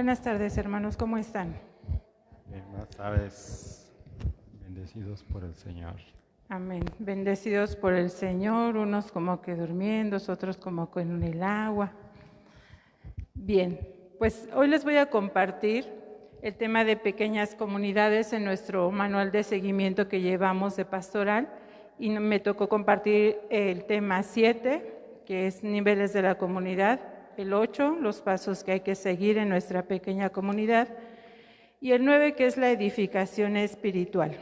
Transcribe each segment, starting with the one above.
Buenas tardes, hermanos, ¿cómo están? Buenas tardes, bendecidos por el Señor. Amén. Bendecidos por el Señor, unos como que durmiendo, otros como con el agua. Bien, pues hoy les voy a compartir el tema de pequeñas comunidades en nuestro manual de seguimiento que llevamos de pastoral y me tocó compartir el tema 7, que es niveles de la comunidad, el 8, los pasos que hay que seguir en nuestra pequeña comunidad, y el 9, que es la edificación espiritual.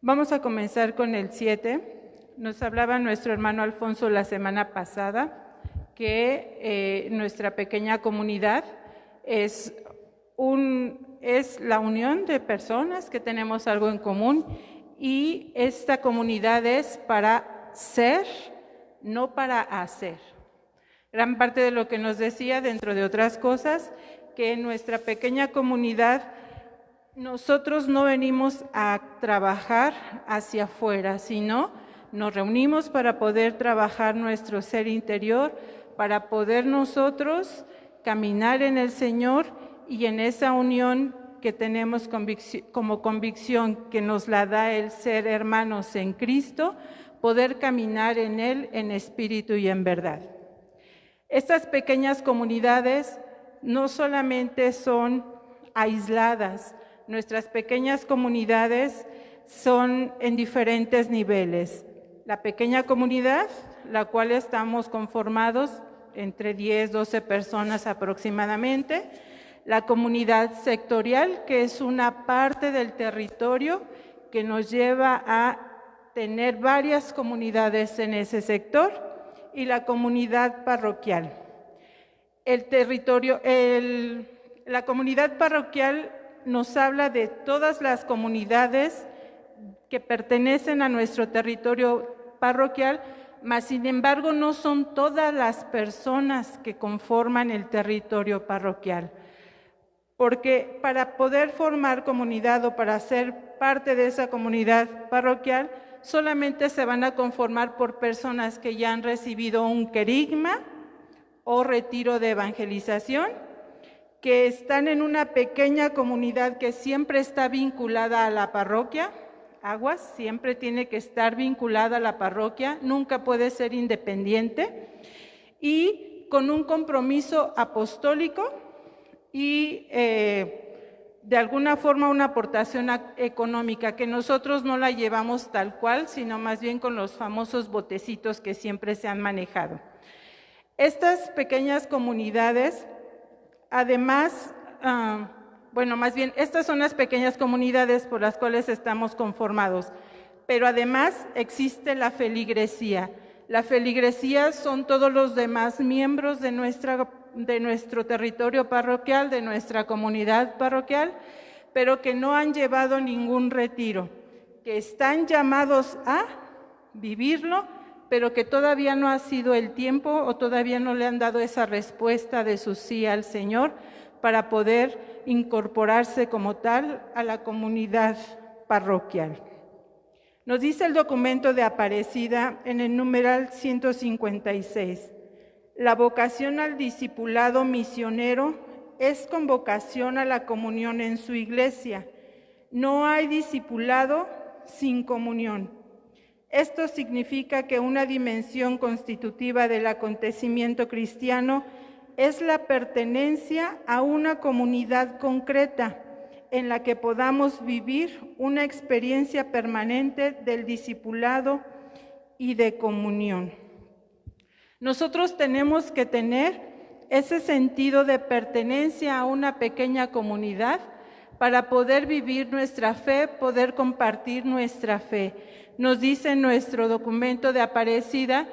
Vamos a comenzar con el 7. Nos hablaba nuestro hermano Alfonso la semana pasada que nuestra pequeña comunidad es la unión de personas que tenemos algo en común, y esta comunidad es para ser, no para hacer. Gran parte de lo que nos decía, dentro de otras cosas, que en nuestra pequeña comunidad nosotros no venimos a trabajar hacia afuera, sino nos reunimos para poder trabajar nuestro ser interior, para poder nosotros caminar en el Señor y en esa unión que tenemos como convicción que nos la da el ser hermanos en Cristo, poder caminar en Él en espíritu y en verdad. Estas pequeñas comunidades no solamente son aisladas, nuestras pequeñas comunidades son en diferentes niveles. La pequeña comunidad, la cual estamos conformados entre 10, 12 personas aproximadamente. La comunidad sectorial, que es una parte del territorio que nos lleva a tener varias comunidades en ese sector. Y la comunidad parroquial. La comunidad parroquial nos habla de todas las comunidades que pertenecen a nuestro territorio parroquial, mas sin embargo no son todas las personas que conforman el territorio parroquial. Porque para poder formar comunidad o para ser parte de esa comunidad parroquial, solamente se van a conformar por personas que ya han recibido un querigma o retiro de evangelización, que están en una pequeña comunidad que siempre está vinculada a la parroquia. Aguas, siempre tiene que estar vinculada a la parroquia, nunca puede ser independiente, y con un compromiso apostólico y de alguna forma una aportación económica, que nosotros no la llevamos tal cual, sino más bien con los famosos botecitos que siempre se han manejado. Estas pequeñas comunidades, además, estas son las pequeñas comunidades por las cuales estamos conformados, pero además existe la feligresía. La feligresía son todos los demás miembros de nuestro territorio parroquial, de nuestra comunidad parroquial, pero que no han llevado ningún retiro, que están llamados a vivirlo, pero que todavía no ha sido el tiempo o todavía no le han dado esa respuesta de su sí al Señor para poder incorporarse como tal a la comunidad parroquial. Nos dice el documento de Aparecida en el numeral 156. La vocación al discipulado misionero es convocación a la comunión en su iglesia. No hay discipulado sin comunión. Esto significa que una dimensión constitutiva del acontecimiento cristiano es la pertenencia a una comunidad concreta en la que podamos vivir una experiencia permanente del discipulado y de comunión. Nosotros tenemos que tener ese sentido de pertenencia a una pequeña comunidad para poder vivir nuestra fe, poder compartir nuestra fe. Nos dice nuestro documento de Aparecida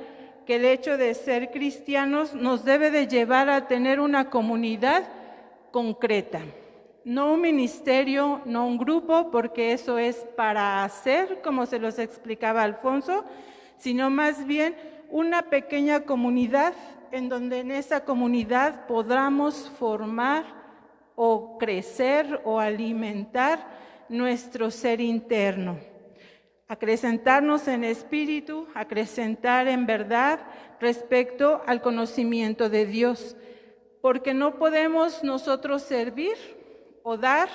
que el hecho de ser cristianos nos debe de llevar a tener una comunidad concreta. No un ministerio, no un grupo, porque eso es para hacer, como se los explicaba Alfonso, sino más bien una pequeña comunidad en donde en esa comunidad podamos formar o crecer o alimentar nuestro ser interno. Acrecentarnos en espíritu, acrecentar en verdad respecto al conocimiento de Dios. porque no podemos nosotros servir o dar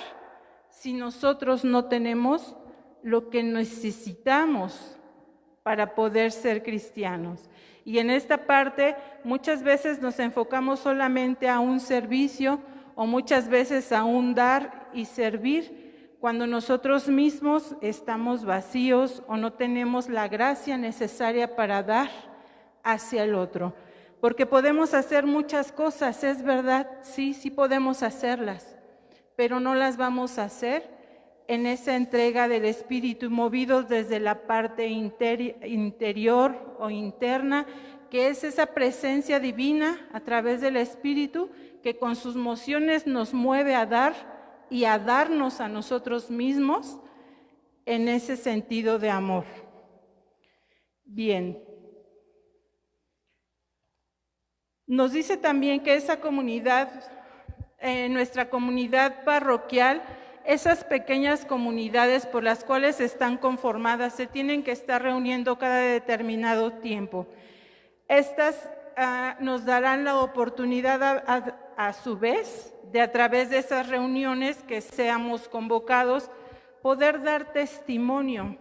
si nosotros no tenemos lo que necesitamos para poder ser cristianos. Y en esta parte muchas veces nos enfocamos solamente a un servicio o muchas veces a un dar y servir cuando nosotros mismos estamos vacíos o no tenemos la gracia necesaria para dar hacia el otro. Porque podemos hacer muchas cosas, es verdad, sí podemos hacerlas, pero no las vamos a hacer en esa entrega del Espíritu, movidos desde la parte interior o interna, que es esa presencia divina a través del Espíritu, que con sus mociones nos mueve a dar y a darnos a nosotros mismos en ese sentido de amor. Bien. Nos dice también que esa comunidad, nuestra comunidad parroquial, esas pequeñas comunidades por las cuales están conformadas, se tienen que estar reuniendo cada determinado tiempo. Estas nos darán la oportunidad a su vez de, a través de esas reuniones que seamos convocados, poder dar testimonio,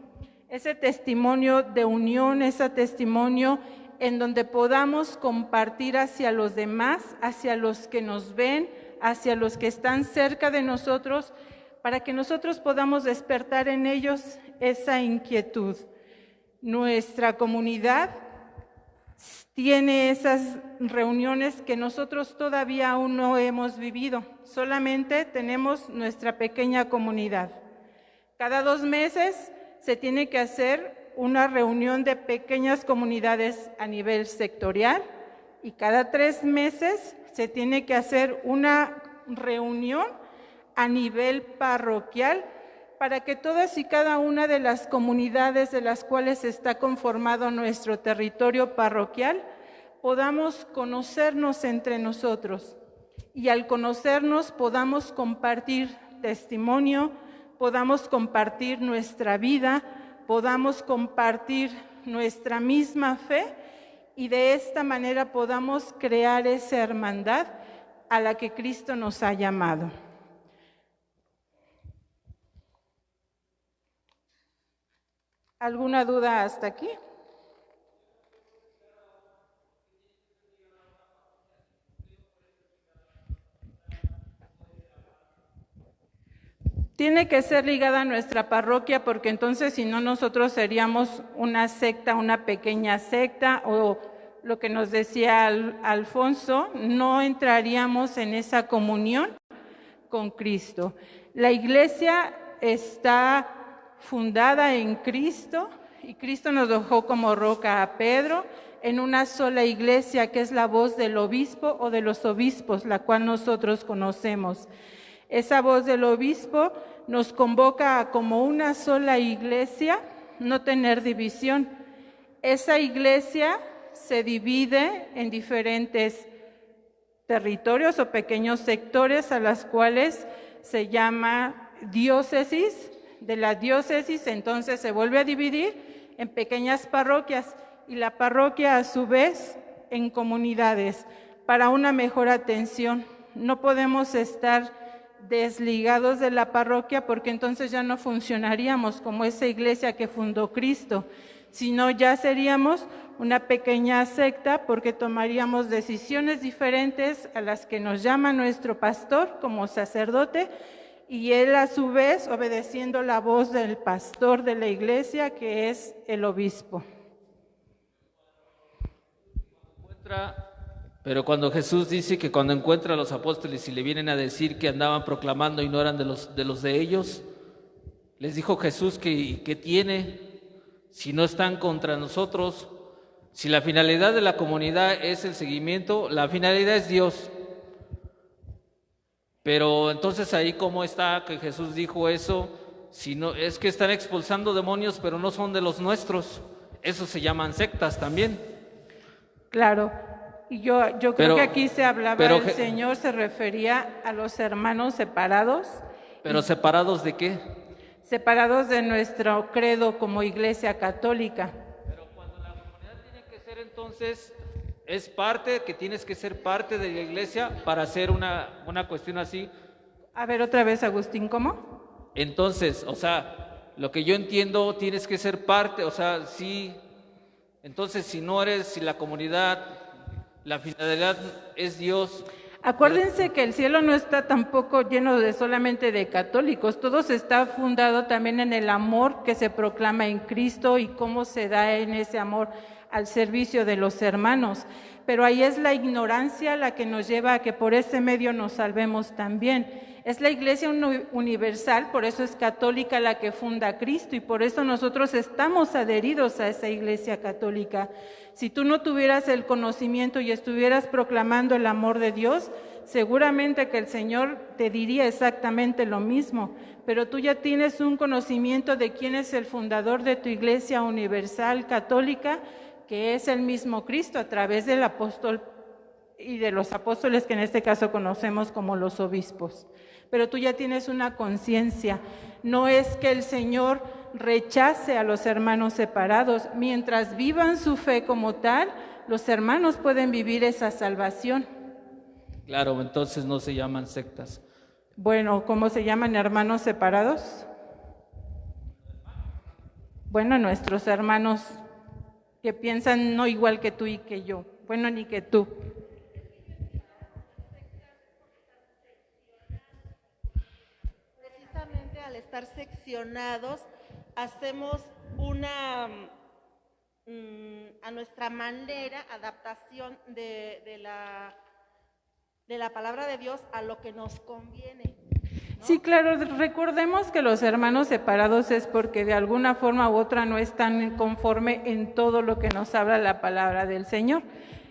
ese testimonio de unión, ese testimonio en donde podamos compartir hacia los demás, hacia los que nos ven, hacia los que están cerca de nosotros, para que nosotros podamos despertar en ellos esa inquietud. Nuestra comunidad tiene esas reuniones que nosotros todavía aún no hemos vivido, solamente tenemos nuestra pequeña comunidad. Cada 2 meses se tiene que hacer una reunión de pequeñas comunidades a nivel sectorial y cada 3 meses se tiene que hacer una reunión a nivel parroquial para que todas y cada una de las comunidades de las cuales está conformado nuestro territorio parroquial podamos conocernos entre nosotros y al conocernos podamos compartir testimonio, podamos compartir nuestra vida, podamos compartir nuestra misma fe y de esta manera podamos crear esa hermandad a la que Cristo nos ha llamado. ¿Alguna duda hasta aquí? Tiene que ser ligada a nuestra parroquia porque entonces si no nosotros seríamos una secta, una pequeña secta o lo que nos decía Alfonso, no entraríamos en esa comunión con Cristo. La iglesia está fundada en Cristo y Cristo nos dejó como roca a Pedro en una sola iglesia que es la voz del obispo o de los obispos, la cual nosotros conocemos. Esa voz del obispo nos convoca a como una sola iglesia, no tener división. Esa iglesia se divide en diferentes territorios o pequeños sectores a las cuales se llama diócesis. De la diócesis entonces se vuelve a dividir en pequeñas parroquias y la parroquia a su vez en comunidades para una mejor atención. No podemos estar desligados de la parroquia porque entonces ya no funcionaríamos como esa iglesia que fundó Cristo, sino ya seríamos una pequeña secta porque tomaríamos decisiones diferentes a las que nos llama nuestro pastor como sacerdote y él a su vez obedeciendo la voz del pastor de la iglesia que es el obispo. Pero cuando Jesús dice que cuando encuentra a los apóstoles y le vienen a decir que andaban proclamando y no eran de los de ellos, les dijo Jesús que tiene, si no están contra nosotros, si la finalidad de la comunidad es el seguimiento, la finalidad es Dios. Pero entonces ahí cómo está que Jesús dijo eso, si no, es que están expulsando demonios pero no son de los nuestros, eso se llaman sectas también. Claro. Y yo creo que aquí se hablaba, el Señor se refería a los hermanos separados. ¿Pero separados de qué? Separados de nuestro credo como Iglesia Católica. Pero cuando la comunidad tiene que ser entonces es parte, que tienes que ser parte de la iglesia para hacer una cuestión así. A ver, otra vez, Agustín, ¿cómo? Entonces, o sea, lo que yo entiendo, tienes que ser parte, o sea, sí. Entonces, si no eres, si la comunidad, la finalidad es Dios. Acuérdense que el cielo no está tampoco lleno de solamente de católicos, todo está fundado también en el amor que se proclama en Cristo y cómo se da en ese amor al servicio de los hermanos. Pero ahí es la ignorancia la que nos lleva a que por ese medio nos salvemos también. Es la iglesia universal, por eso es católica la que funda Cristo y por eso nosotros estamos adheridos a esa iglesia católica. Si tú no tuvieras el conocimiento y estuvieras proclamando el amor de Dios, seguramente que el Señor te diría exactamente lo mismo, pero tú ya tienes un conocimiento de quién es el fundador de tu iglesia universal católica, que es el mismo Cristo a través del apóstol y de los apóstoles que en este caso conocemos como los obispos. Pero tú ya tienes una conciencia, no es que el Señor rechace a los hermanos separados, mientras vivan su fe como tal, los hermanos pueden vivir esa salvación. Claro, entonces no se llaman sectas. Bueno, ¿cómo se llaman hermanos separados? Bueno, nuestros hermanos que piensan no igual que tú y que yo, bueno, ni que tú. Precisamente al estar seccionados, hacemos una, a nuestra manera, adaptación de la palabra de Dios a lo que nos conviene. ¿No? Sí, claro, recordemos que los hermanos separados es porque de alguna forma u otra no están conforme en todo lo que nos habla la palabra del Señor.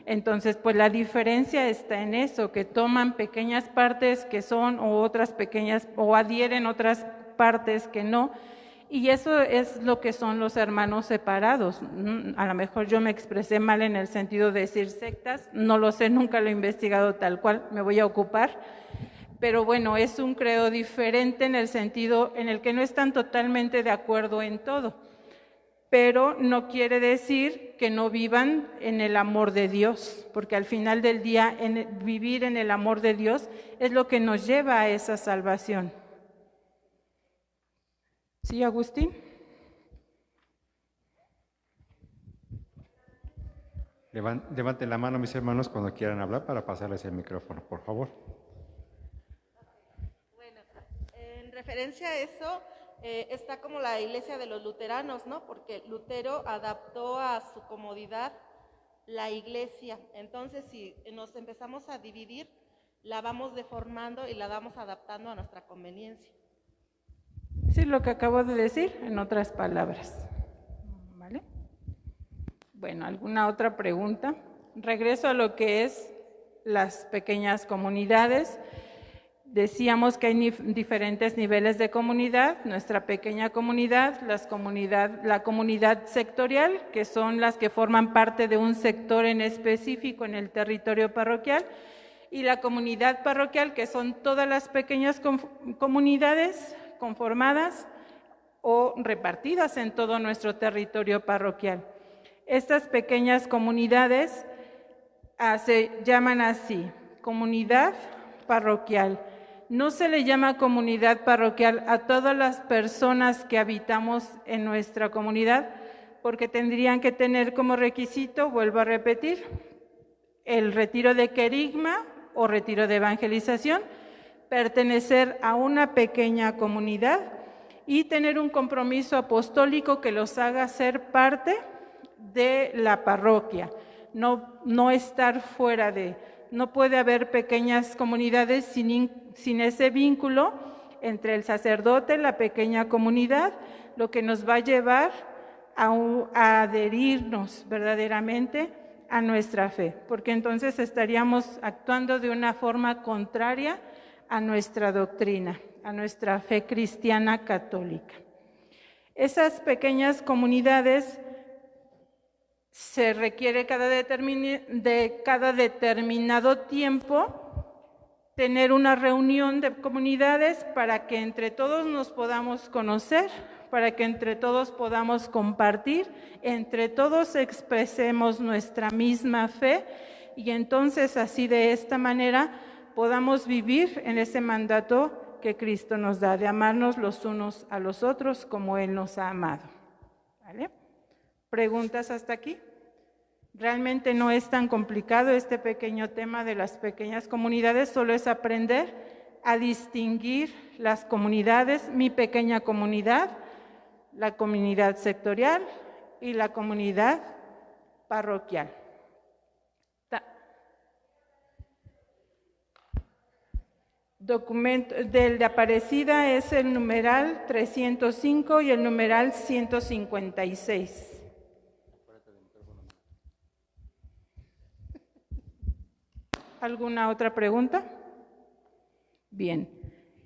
Entonces, pues la diferencia está en eso, que toman pequeñas partes que son o otras pequeñas, o adhieren otras partes que no, y eso es lo que son los hermanos separados. A lo mejor yo me expresé mal en el sentido de decir sectas, no lo sé, nunca lo he investigado tal cual, me voy a ocupar, pero bueno, es un credo diferente en el sentido en el que no están totalmente de acuerdo en todo, pero no quiere decir que no vivan en el amor de Dios, porque al final del día vivir en el amor de Dios es lo que nos lleva a esa salvación. ¿Sí, Agustín? Levanten la mano, mis hermanos, cuando quieran hablar para pasarles el micrófono, por favor. Bueno, en referencia a eso, está como la iglesia de los luteranos, ¿no? Porque Lutero adaptó a su comodidad la iglesia. Entonces, si nos empezamos a dividir, la vamos deformando y la vamos adaptando a nuestra conveniencia. Sí, lo que acabo de decir, en otras palabras. ¿Vale? Bueno, ¿alguna otra pregunta? Regreso a lo que es las pequeñas comunidades. Decíamos que hay diferentes niveles de comunidad, nuestra pequeña comunidad, la comunidad sectorial, que son las que forman parte de un sector en específico en el territorio parroquial, y la comunidad parroquial, que son todas las pequeñas comunidades conformadas o repartidas en todo nuestro territorio parroquial. Estas pequeñas comunidades se llaman así, comunidad parroquial. No se le llama comunidad parroquial a todas las personas que habitamos en nuestra comunidad, porque tendrían que tener como requisito, vuelvo a repetir, el retiro de querigma o retiro de evangelización, pertenecer a una pequeña comunidad y tener un compromiso apostólico que los haga ser parte de la parroquia, no estar fuera de. No puede haber pequeñas comunidades sin ese vínculo entre el sacerdote, la pequeña comunidad, lo que nos va a llevar a adherirnos verdaderamente a nuestra fe, porque entonces estaríamos actuando de una forma contraria a nuestra doctrina, a nuestra fe cristiana católica. Esas pequeñas comunidades se requiere de cada determinado tiempo tener una reunión de comunidades para que entre todos nos podamos conocer, para que entre todos podamos compartir, entre todos expresemos nuestra misma fe y entonces así de esta manera podamos vivir en ese mandato que Cristo nos da, de amarnos los unos a los otros como Él nos ha amado. ¿Vale? ¿Preguntas hasta aquí? Realmente no es tan complicado este pequeño tema de las pequeñas comunidades, solo es aprender a distinguir las comunidades, mi pequeña comunidad, la comunidad sectorial y la comunidad parroquial. Documento del de Aparecida es el numeral 305 y el numeral 156. ¿Alguna otra pregunta? Bien.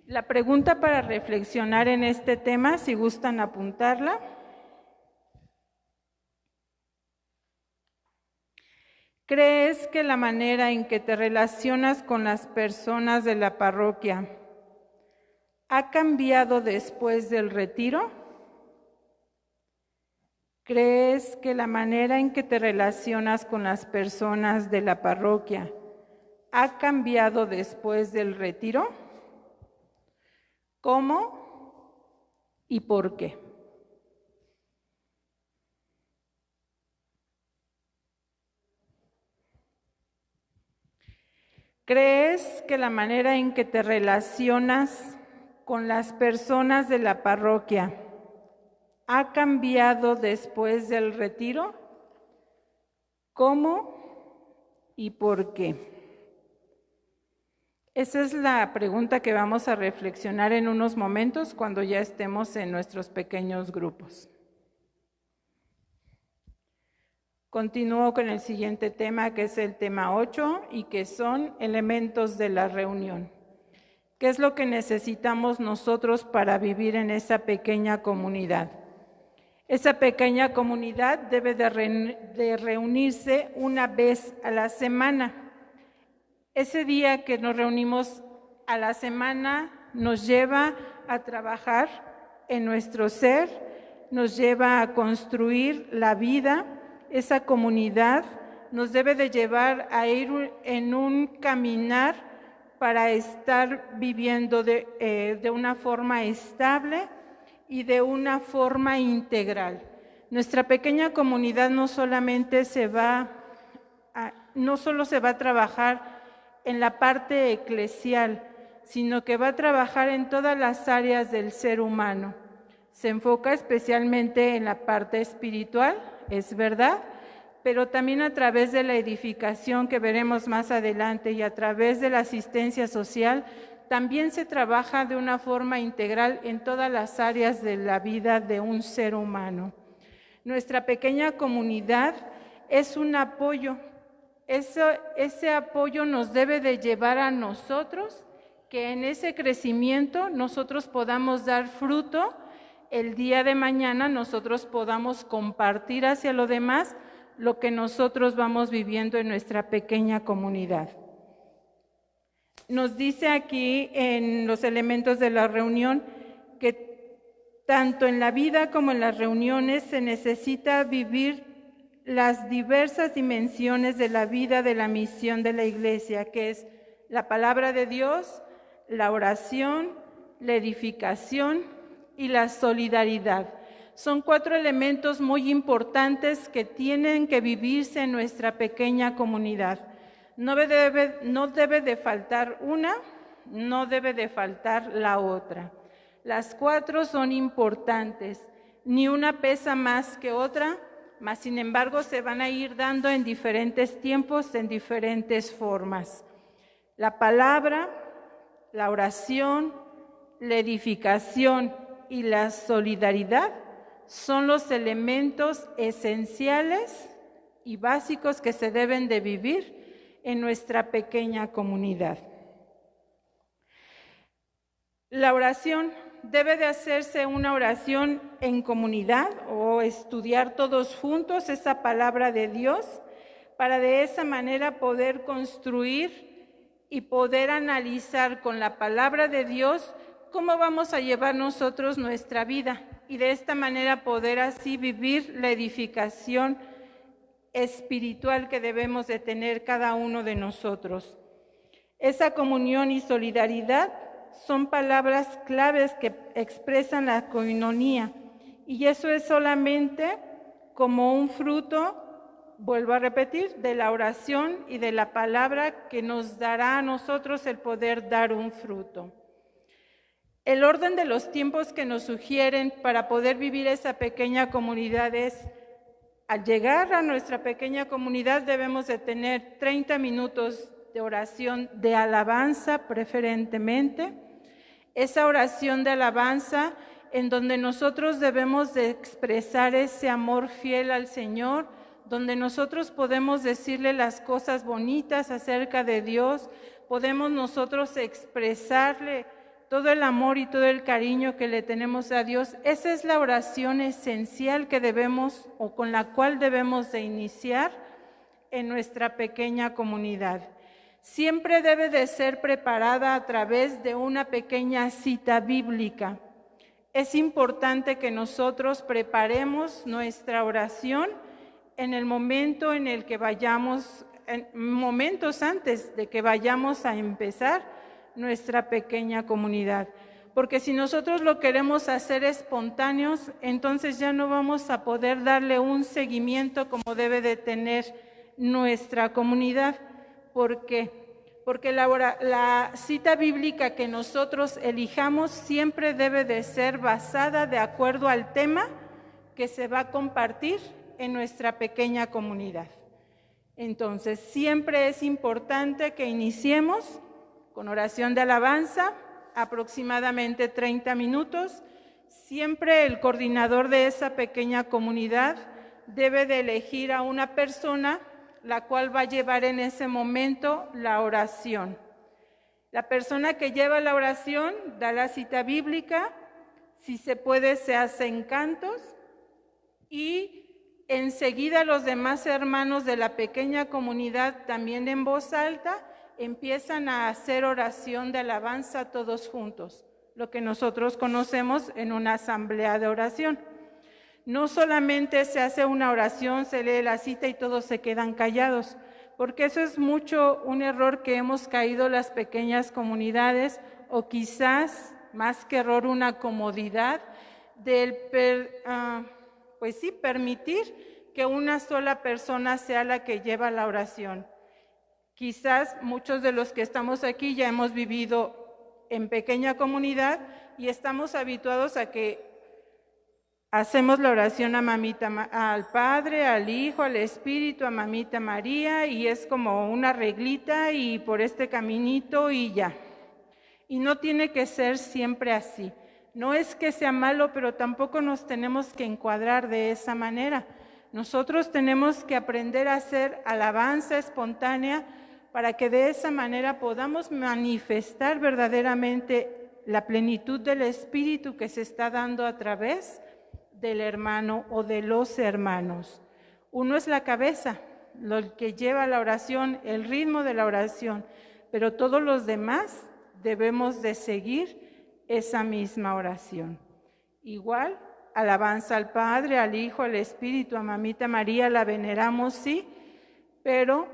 La pregunta para reflexionar en este tema, si gustan apuntarla. ¿Crees que la manera en que te relacionas con las personas de la parroquia ha cambiado después del retiro? ¿Crees que la manera en que te relacionas con las personas de la parroquia ha cambiado después del retiro? ¿Cómo y por qué? ¿Crees que la manera en que te relacionas con las personas de la parroquia ha cambiado después del retiro? ¿Cómo y por qué? Esa es la pregunta que vamos a reflexionar en unos momentos cuando ya estemos en nuestros pequeños grupos. Continúo con el siguiente tema, que es el tema 8, y que son elementos de la reunión. ¿Qué es lo que necesitamos nosotros para vivir en esa pequeña comunidad? Esa pequeña comunidad debe de reunirse una vez a la semana. Ese día que nos reunimos a la semana nos lleva a trabajar en nuestro ser, nos lleva a construir la vida. Esa comunidad nos debe de llevar a ir en un caminar para estar viviendo de una forma estable y de una forma integral. Nuestra pequeña comunidad no solo se va a trabajar en la parte eclesial, sino que va a trabajar en todas las áreas del ser humano. Se enfoca especialmente en la parte espiritual, es verdad, pero también a través de la edificación que veremos más adelante y a través de la asistencia social, también se trabaja de una forma integral en todas las áreas de la vida de un ser humano. Nuestra pequeña comunidad es un apoyo. Ese apoyo nos debe de llevar a nosotros, que en ese crecimiento nosotros podamos dar fruto, el día de mañana nosotros podamos compartir hacia lo demás lo que nosotros vamos viviendo en nuestra pequeña comunidad. Nos dice aquí en los elementos de la reunión que tanto en la vida como en las reuniones se necesita vivir las diversas dimensiones de la vida de la misión de la Iglesia, que es la palabra de Dios, la oración, la edificación y la solidaridad. Son 4 elementos muy importantes que tienen que vivirse en nuestra pequeña comunidad. No debe de faltar una, no debe de faltar la otra. Las 4 son importantes, ni una pesa más que otra, mas sin embargo se van a ir dando en diferentes tiempos, en diferentes formas. La palabra, la oración, la edificación y la solidaridad son los elementos esenciales y básicos que se deben de vivir en nuestra pequeña comunidad. La oración debe de hacerse una oración en comunidad o estudiar todos juntos esa palabra de Dios para de esa manera poder construir y poder analizar con la palabra de Dios cómo vamos a llevar nosotros nuestra vida, y de esta manera poder así vivir la edificación espiritual que debemos de tener cada uno de nosotros. Esa comunión y solidaridad son palabras claves que expresan la koinonía, y eso es solamente como un fruto, vuelvo a repetir, de la oración y de la palabra que nos dará a nosotros el poder dar un fruto. El orden de los tiempos que nos sugieren para poder vivir esa pequeña comunidad es: al llegar a nuestra pequeña comunidad debemos de tener 30 minutos de oración de alabanza preferentemente. Esa oración de alabanza en donde nosotros debemos de expresar ese amor fiel al Señor, donde nosotros podemos decirle las cosas bonitas acerca de Dios, podemos nosotros expresarle todo el amor y todo el cariño que le tenemos a Dios. Esa es la oración esencial que debemos o con la cual debemos de iniciar en nuestra pequeña comunidad. Siempre debe de ser preparada a través de una pequeña cita bíblica. Es importante que nosotros preparemos nuestra oración en el momento en el que vayamos, en momentos antes de que vayamos a empezar nuestra pequeña comunidad. Porque si nosotros lo queremos hacer espontáneos, entonces ya no vamos a poder darle un seguimiento como debe de tener nuestra comunidad. ¿Por qué? Porque la cita bíblica que nosotros elijamos siempre debe de ser basada de acuerdo al tema que se va a compartir en nuestra pequeña comunidad. Entonces, siempre es importante que iniciemos con oración de alabanza, aproximadamente 30 minutos. Siempre el coordinador de esa pequeña comunidad debe de elegir a una persona la cual va a llevar en ese momento la oración. La persona que lleva la oración da la cita bíblica, si se puede se hacen cantos y enseguida los demás hermanos de la pequeña comunidad, también en voz alta, empiezan a hacer oración de alabanza todos juntos, lo que nosotros conocemos en una asamblea de oración. No solamente se hace una oración, se lee la cita y todos se quedan callados, porque eso es mucho un error que hemos caído las pequeñas comunidades, o quizás, más que error, una comodidad del permitir que una sola persona sea la que lleva la oración. Quizás muchos de los que estamos aquí ya hemos vivido en pequeña comunidad y estamos habituados a que hacemos la oración a al Padre, al Hijo, al Espíritu, a Mamita María, y es como una reglita y por este caminito y ya. Y no tiene que ser siempre así. No es que sea malo, pero tampoco nos tenemos que encuadrar de esa manera. Nosotros tenemos que aprender a hacer alabanza espontánea para que de esa manera podamos manifestar verdaderamente la plenitud del Espíritu que se está dando a través del hermano o de los hermanos. Uno es la cabeza, lo que lleva la oración, el ritmo de la oración, pero todos los demás debemos de seguir esa misma oración. Igual, alabanza al Padre, al Hijo, al Espíritu, a Mamita María, la veneramos, sí, pero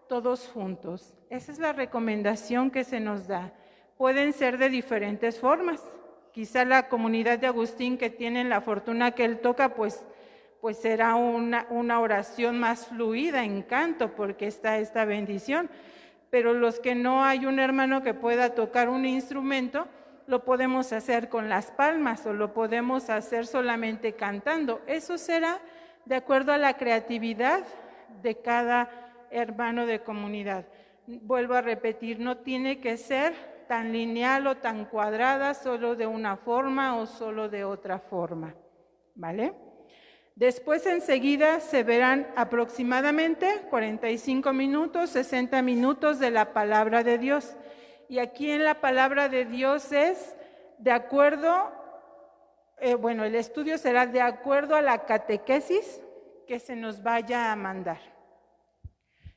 todos juntos. Esa es la recomendación que se nos da. Pueden ser de diferentes formas. Quizá la comunidad de Agustín, que tienen la fortuna que él toca, pues será una oración más fluida, en canto, porque está esta bendición. Pero los que no hay un hermano que pueda tocar un instrumento, lo podemos hacer con las palmas o lo podemos hacer solamente cantando. Eso será de acuerdo a la creatividad de cada hermano de comunidad. Vuelvo a repetir, no tiene que ser tan lineal o tan cuadrada, solo de una forma o solo de otra forma, ¿vale? Después enseguida se verán aproximadamente 45 minutos, 60 minutos de la palabra de Dios. Y aquí en la palabra de Dios es de acuerdo, el estudio será de acuerdo a la catequesis que se nos vaya a mandar.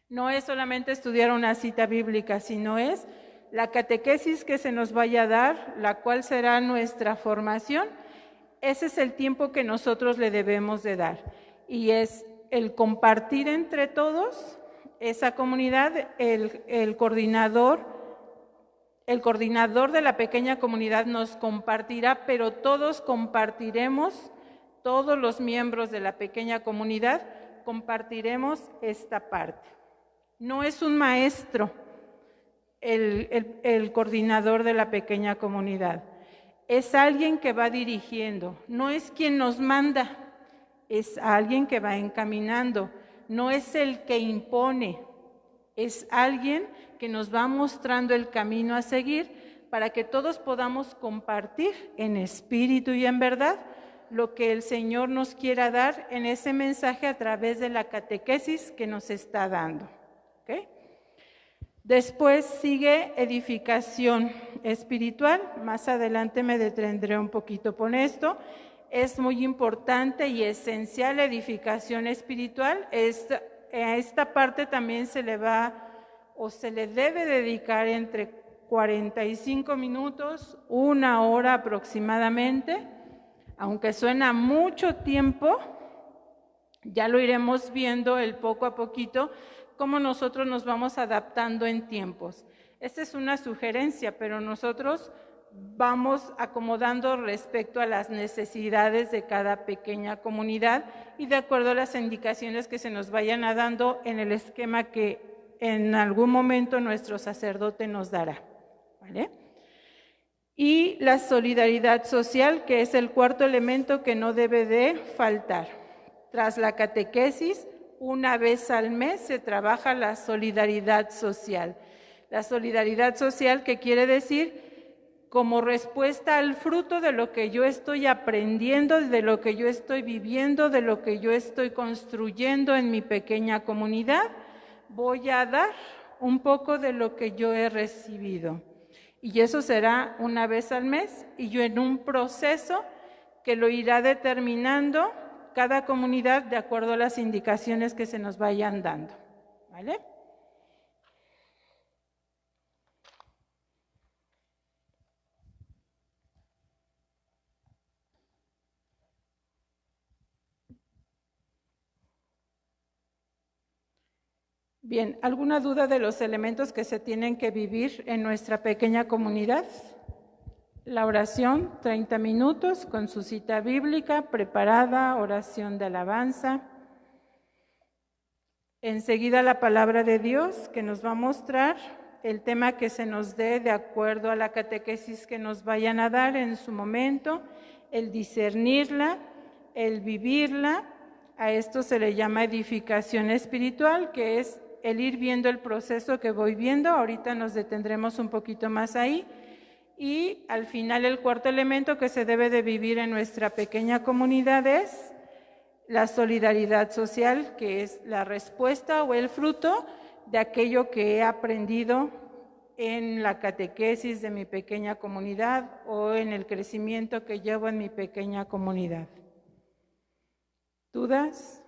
No es solamente estudiar una cita bíblica, sino es la catequesis que se nos vaya a dar, la cual será nuestra formación ese es el tiempo que nosotros le debemos de dar. Y es el compartir entre todos esa comunidad, el coordinador de la pequeña comunidad nos compartirá, pero todos compartiremos, todos los miembros de la pequeña comunidad compartiremos esta parte. No es un maestro el coordinador de la pequeña comunidad, es alguien que va dirigiendo, no es quien nos manda, es alguien que va encaminando, no es el que impone, es alguien que nos va mostrando el camino a seguir para que todos podamos compartir en espíritu y en verdad lo que el Señor nos quiera dar en ese mensaje a través de la catequesis que nos está dando. ¿Okay? Después sigue edificación espiritual. Más adelante me detendré un poquito con esto. Es muy importante y esencial la edificación espiritual. A esta parte también se le debe dedicar entre 45 minutos, 1 hora aproximadamente. Aunque suena mucho tiempo, ya lo iremos viendo poco a poquito, cómo nosotros nos vamos adaptando en tiempos. Esta es una sugerencia, pero nosotros vamos acomodando respecto a las necesidades de cada pequeña comunidad y de acuerdo a las indicaciones que se nos vayan dando en el esquema que en algún momento nuestro sacerdote nos dará. ¿Vale? Y la solidaridad social, que es el cuarto elemento que no debe de faltar. Tras la catequesis, 1 vez al mes se trabaja la solidaridad social. La solidaridad social, que quiere decir como respuesta al fruto de lo que yo estoy aprendiendo, de lo que yo estoy viviendo, de lo que yo estoy construyendo en mi pequeña comunidad, voy a dar un poco de lo que yo he recibido. Y eso será 1 vez al mes y yo en un proceso que lo irá determinando cada comunidad de acuerdo a las indicaciones que se nos vayan dando. ¿Vale? Bien, ¿alguna duda de los elementos que se tienen que vivir en nuestra pequeña comunidad? La oración, 30 minutos con su cita bíblica preparada, oración de alabanza. Enseguida la palabra de Dios que nos va a mostrar el tema que se nos dé de acuerdo a la catequesis que nos vayan a dar en su momento, el discernirla, el vivirla. A esto se le llama edificación espiritual, que es el ir viendo el proceso que voy viendo. Ahorita nos detendremos un poquito más ahí. Y al final el cuarto elemento que se debe de vivir en nuestra pequeña comunidad es la solidaridad social, que es la respuesta o el fruto de aquello que he aprendido en la catequesis de mi pequeña comunidad o en el crecimiento que llevo en mi pequeña comunidad. ¿Dudas?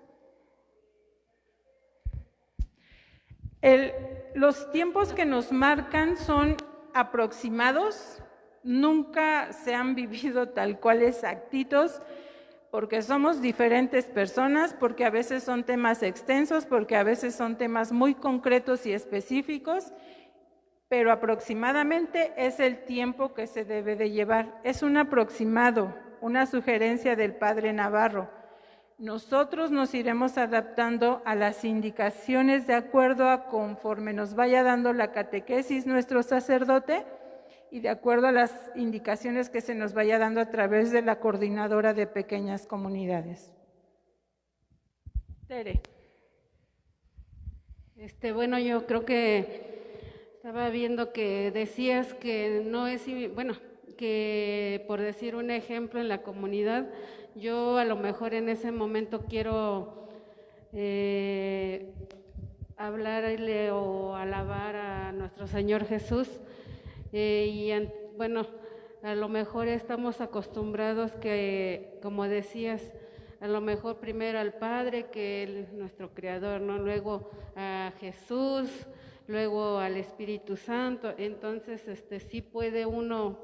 Los tiempos que nos marcan son aproximados, nunca se han vivido tal cual exactitos, porque somos diferentes personas, porque a veces son temas extensos, porque a veces son temas muy concretos y específicos, pero aproximadamente es el tiempo que se debe de llevar. Es un aproximado, una sugerencia del Padre Navarro. Nosotros nos iremos adaptando a las indicaciones de acuerdo a conforme nos vaya dando la catequesis nuestro sacerdote y de acuerdo a las indicaciones que se nos vaya dando a través de la coordinadora de pequeñas comunidades. Tere. Bueno, yo creo que estaba viendo que decías que no es, bueno, que por decir un ejemplo en la comunidad, yo a lo mejor en ese momento quiero hablarle o alabar a nuestro Señor Jesús bueno, a lo mejor estamos acostumbrados que, como decías, a lo mejor primero al Padre, que es nuestro Creador, ¿no? Luego a Jesús, luego al Espíritu Santo. Entonces, sí puede uno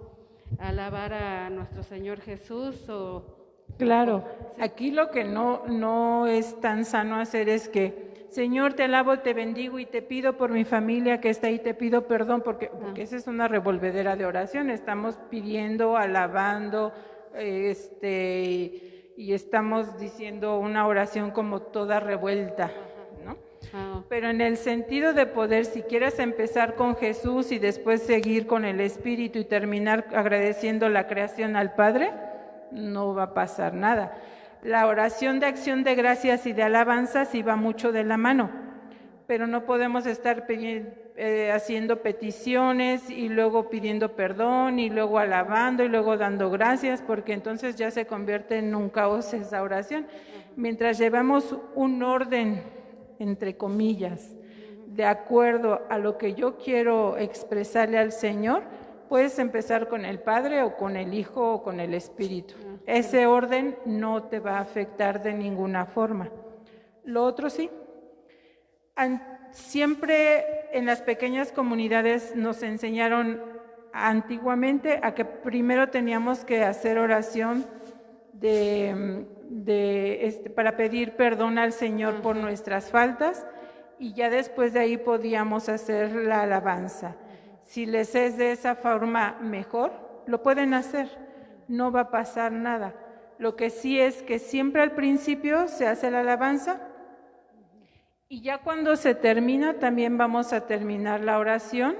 alabar a nuestro Señor Jesús o Claro, aquí lo que no es tan sano hacer es que, Señor, te alabo, te bendigo y te pido por mi familia que está ahí, te pido perdón, porque esa es una revolvedera de oración. Estamos pidiendo, alabando, y estamos diciendo una oración como toda revuelta, ¿no? Pero en el sentido de poder, si quieres empezar con Jesús y después seguir con el Espíritu y terminar agradeciendo la creación al Padre, no va a pasar nada. La oración de acción de gracias y de alabanza sí va mucho de la mano, pero no podemos estar haciendo peticiones y luego pidiendo perdón y luego alabando y luego dando gracias, porque entonces ya se convierte en un caos esa oración. Mientras llevamos un orden, entre comillas, de acuerdo a lo que yo quiero expresarle al Señor, puedes empezar con el Padre o con el Hijo o con el Espíritu. Ese orden no te va a afectar de ninguna forma. Lo otro sí. Siempre en las pequeñas comunidades nos enseñaron antiguamente a que primero teníamos que hacer oración para pedir perdón al Señor por nuestras faltas, y ya después de ahí podíamos hacer la alabanza. Si les es de esa forma mejor, lo pueden hacer, no va a pasar nada. Lo que sí es que siempre al principio se hace la alabanza y ya cuando se termina también vamos a terminar la oración,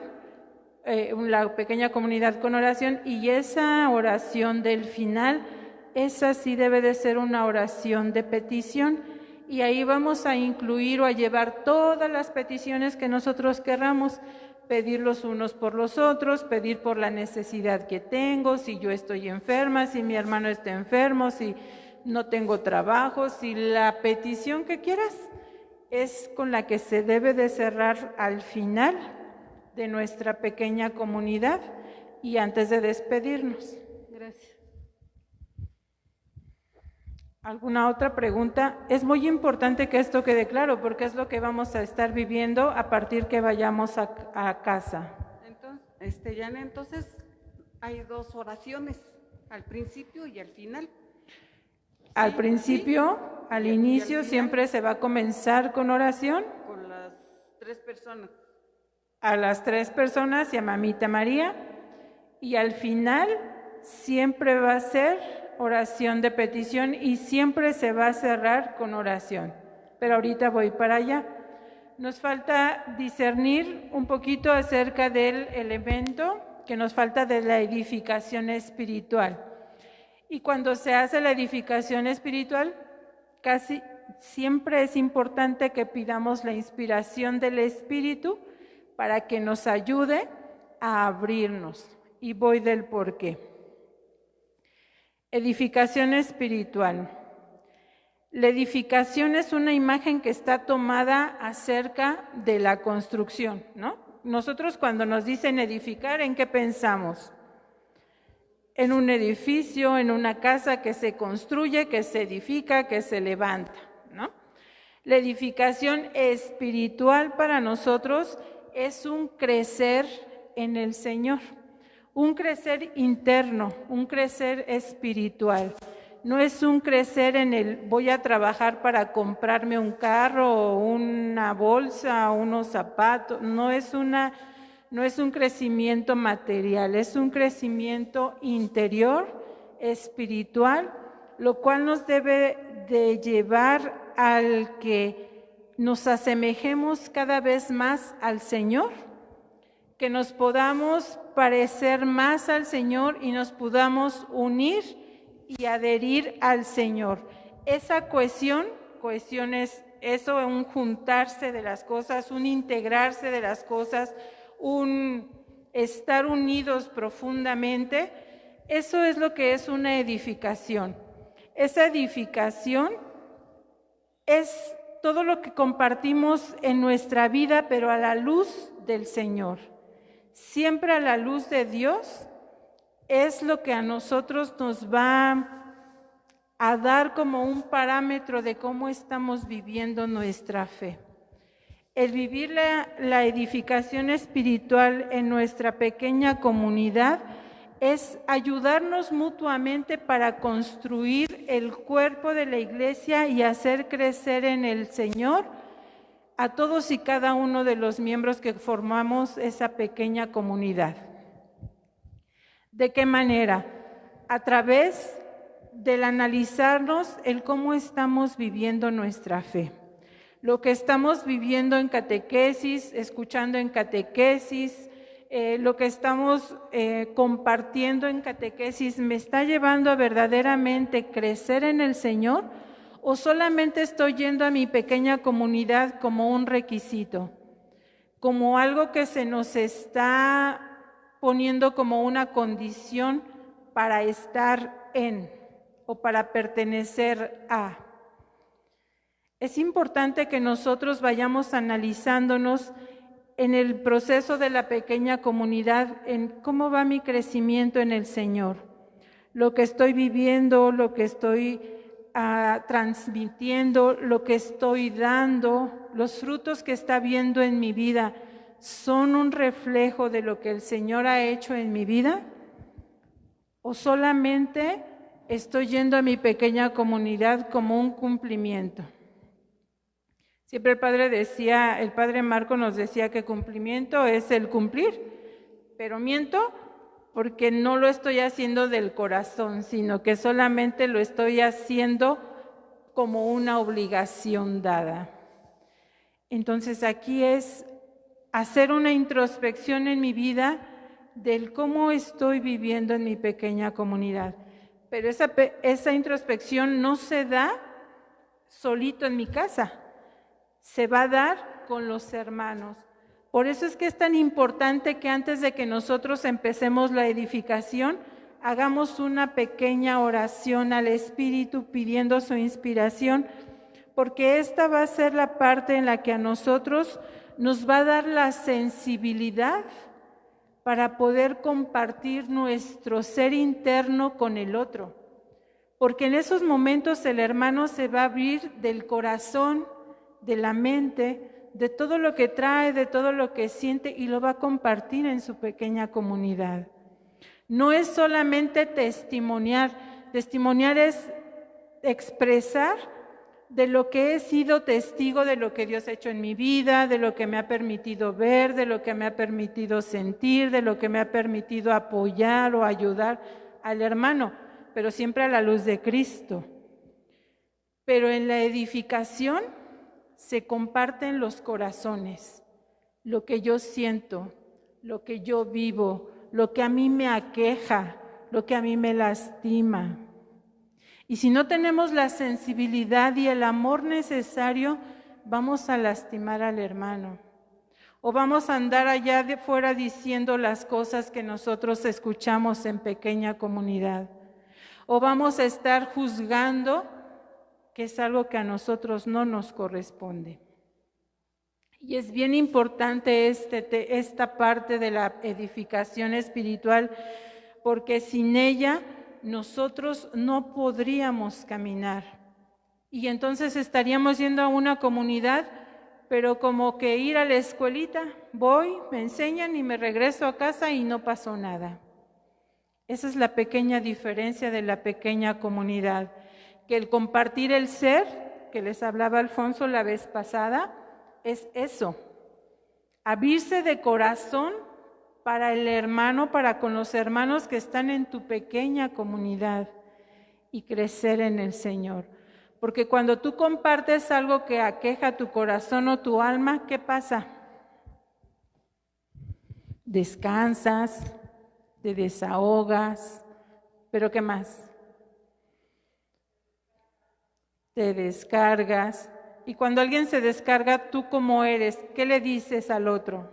la pequeña comunidad con oración, y esa oración del final, esa sí debe de ser una oración de petición, y ahí vamos a incluir o a llevar todas las peticiones que nosotros querramos, pedir los unos por los otros, pedir por la necesidad que tengo, si yo estoy enferma, si mi hermano está enfermo, si no tengo trabajo, si la petición que quieras es con la que se debe de cerrar al final de nuestra pequeña comunidad y antes de despedirnos. Gracias. ¿Alguna otra pregunta? Es muy importante que esto quede claro porque es lo que vamos a estar viviendo a partir que vayamos a casa. Entonces, Yana, entonces hay dos oraciones, al principio y al final. Al principio, al inicio, siempre se va a comenzar con oración. Con las 3 personas. A las 3 personas y a Mamita María. Y al final siempre va a ser oración de petición y siempre se va a cerrar con oración. Pero ahorita voy para allá. Nos falta discernir un poquito acerca del elemento que nos falta de la edificación espiritual. Y cuando se hace la edificación espiritual, casi siempre es importante que pidamos la inspiración del Espíritu para que nos ayude a abrirnos. Y voy del por qué. Edificación espiritual. La edificación es una imagen que está tomada acerca de la construcción, ¿no? Nosotros cuando nos dicen edificar, ¿en qué pensamos? En un edificio, en una casa que se construye, que se edifica, que se levanta, ¿no? La edificación espiritual para nosotros es un crecer en el Señor, un crecer interno, un crecer espiritual. No es un crecer en el voy a trabajar para comprarme un carro o una bolsa o unos zapatos, no es un crecimiento material, es un crecimiento interior, espiritual, lo cual nos debe de llevar al que nos asemejemos cada vez más al Señor, que nos podamos parecer más al Señor y nos podamos unir y adherir al Señor. Esa cohesión es eso, un juntarse de las cosas, un integrarse de las cosas, un estar unidos profundamente. Eso es lo que es una edificación. Esa edificación es todo lo que compartimos en nuestra vida, pero a la luz del Señor. Siempre a la luz de Dios es lo que a nosotros nos va a dar como un parámetro de cómo estamos viviendo nuestra fe. El vivir la edificación espiritual en nuestra pequeña comunidad es ayudarnos mutuamente para construir el cuerpo de la iglesia y hacer crecer en el Señor a todos y cada uno de los miembros que formamos esa pequeña comunidad. ¿De qué manera? A través del analizarnos el cómo estamos viviendo nuestra fe. Lo que estamos viviendo en catequesis, escuchando en catequesis, lo que estamos compartiendo en catequesis, ¿me está llevando a verdaderamente crecer en el Señor? ¿O solamente estoy yendo a mi pequeña comunidad como un requisito? Como algo que se nos está poniendo como una condición para estar en o para pertenecer a. Es importante que nosotros vayamos analizándonos en el proceso de la pequeña comunidad, en cómo va mi crecimiento en el Señor. Lo que estoy viviendo, lo que estoy transmitiendo, lo que estoy dando, los frutos que está viendo en mi vida, ¿son un reflejo de lo que el Señor ha hecho en mi vida? ¿O solamente estoy yendo a mi pequeña comunidad como un cumplimiento? Siempre el padre Marco nos decía que cumplimiento es el cumplir, pero miento porque no lo estoy haciendo del corazón, sino que solamente lo estoy haciendo como una obligación dada. Entonces aquí es hacer una introspección en mi vida del cómo estoy viviendo en mi pequeña comunidad. Pero esa introspección no se da solito en mi casa, se va a dar con los hermanos. Por eso es que es tan importante que antes de que nosotros empecemos la edificación, hagamos una pequeña oración al Espíritu pidiendo su inspiración, porque esta va a ser la parte en la que a nosotros nos va a dar la sensibilidad para poder compartir nuestro ser interno con el otro. Porque en esos momentos el hermano se va a abrir del corazón, de la mente, de todo lo que trae, de todo lo que siente y lo va a compartir en su pequeña comunidad. No es solamente testimoniar, testimoniar es expresar de lo que he sido testigo de lo que Dios ha hecho en mi vida, de lo que me ha permitido ver, de lo que me ha permitido sentir, de lo que me ha permitido apoyar o ayudar al hermano, pero siempre a la luz de Cristo. Pero en la edificación se comparten los corazones, lo que yo siento, lo que yo vivo, lo que a mí me aqueja, lo que a mí me lastima. Y si no tenemos la sensibilidad y el amor necesario, vamos a lastimar al hermano. O vamos a andar allá de fuera diciendo las cosas que nosotros escuchamos en pequeña comunidad. O vamos a estar juzgando, que es algo que a nosotros no nos corresponde. Y es bien importante esta parte de la edificación espiritual, porque sin ella nosotros no podríamos caminar. Y entonces estaríamos yendo a una comunidad, pero como que ir a la escuelita, voy, me enseñan y me regreso a casa y no pasó nada. Esa es la pequeña diferencia de la pequeña comunidad, que el compartir el ser, que les hablaba Alfonso la vez pasada, es eso, abrirse de corazón para el hermano, para con los hermanos que están en tu pequeña comunidad y crecer en el Señor. Porque cuando tú compartes algo que aqueja tu corazón o tu alma, ¿qué pasa? Descansas, te desahogas, pero ¿qué más? Te descargas. Y cuando alguien se descarga, ¿tú cómo eres? ¿Qué le dices al otro?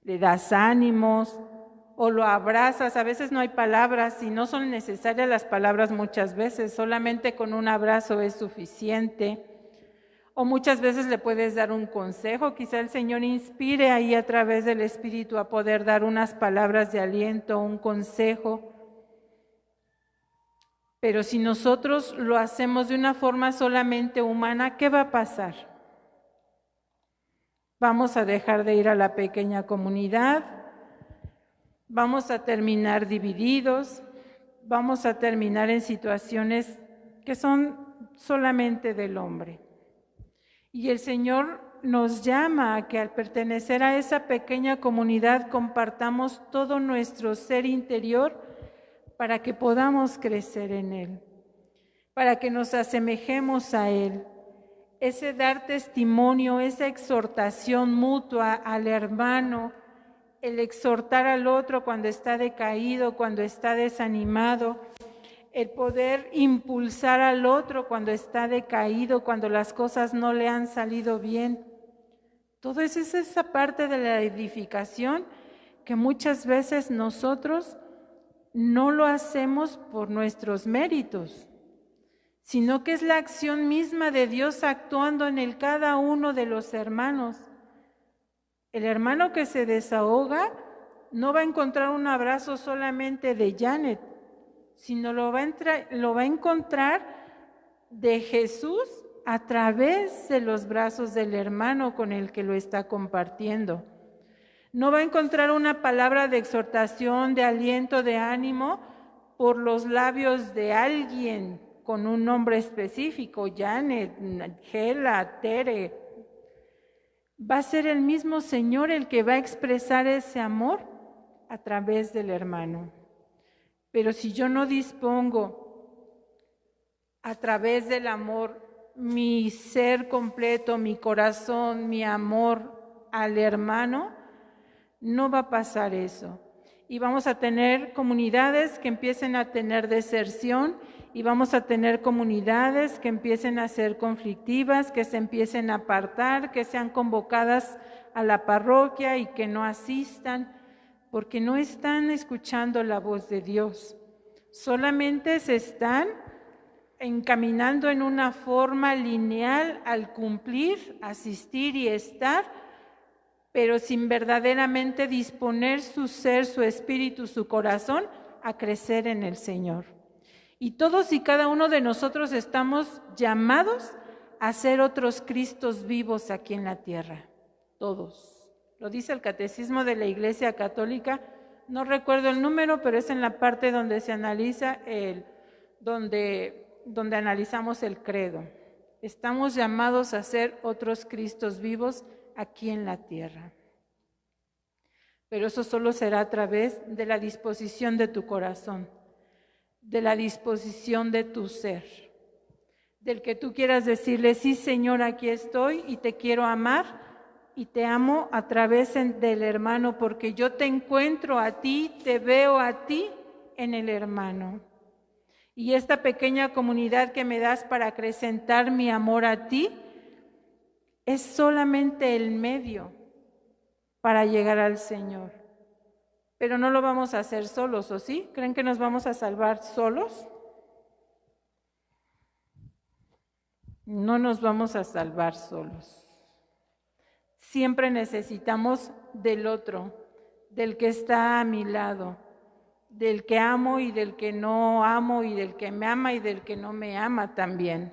Le das ánimos o lo abrazas. A veces no hay palabras y no son necesarias las palabras muchas veces. Solamente con un abrazo es suficiente. O muchas veces le puedes dar un consejo. Quizá el Señor inspire ahí a través del Espíritu a poder dar unas palabras de aliento, un consejo. Pero si nosotros lo hacemos de una forma solamente humana, ¿qué va a pasar? Vamos a dejar de ir a la pequeña comunidad, vamos a terminar divididos, vamos a terminar en situaciones que son solamente del hombre. Y el Señor nos llama a que al pertenecer a esa pequeña comunidad compartamos todo nuestro ser interior para que podamos crecer en Él, para que nos asemejemos a Él. Ese dar testimonio, esa exhortación mutua al hermano, el exhortar al otro cuando está decaído, cuando está desanimado, el poder impulsar al otro cuando está decaído, cuando las cosas no le han salido bien. Todo eso es esa parte de la edificación que muchas veces nosotros no lo hacemos por nuestros méritos, sino que es la acción misma de Dios actuando en el cada uno de los hermanos. El hermano que se desahoga no va a encontrar un abrazo solamente de Janet, sino lo va a encontrar de Jesús a través de los brazos del hermano con el que lo está compartiendo. No va a encontrar una palabra de exhortación, de aliento, de ánimo por los labios de alguien con un nombre específico, Janet, Gela, Tere. Va a ser el mismo Señor el que va a expresar ese amor a través del hermano. Pero si yo no dispongo a través del amor mi ser completo, mi corazón, mi amor al hermano, no va a pasar eso. Y vamos a tener comunidades que empiecen a tener deserción y vamos a tener comunidades que empiecen a ser conflictivas, que se empiecen a apartar, que sean convocadas a la parroquia y que no asistan, porque no están escuchando la voz de Dios. Solamente se están encaminando en una forma lineal al cumplir, asistir y estar, pero sin verdaderamente disponer su ser, su espíritu, su corazón a crecer en el Señor. Y todos y cada uno de nosotros estamos llamados a ser otros Cristos vivos aquí en la tierra, todos. Lo dice el Catecismo de la Iglesia Católica, no recuerdo el número, pero es en la parte donde se analiza donde analizamos el credo. Estamos llamados a ser otros Cristos vivos aquí en la tierra. Pero eso solo será a través de la disposición de tu corazón, de la disposición de tu ser, del que tú quieras decirle, sí Señor, aquí estoy y te quiero amar y te amo a través del hermano, porque yo te encuentro a ti, te veo a ti en el hermano. Y esta pequeña comunidad que me das para acrecentar mi amor a ti es solamente el medio para llegar al Señor. Pero no lo vamos a hacer solos, ¿o sí? ¿Creen que nos vamos a salvar solos? No nos vamos a salvar solos. Siempre necesitamos del otro, del que está a mi lado, del que amo y del que no amo, y del que me ama y del que no me ama también.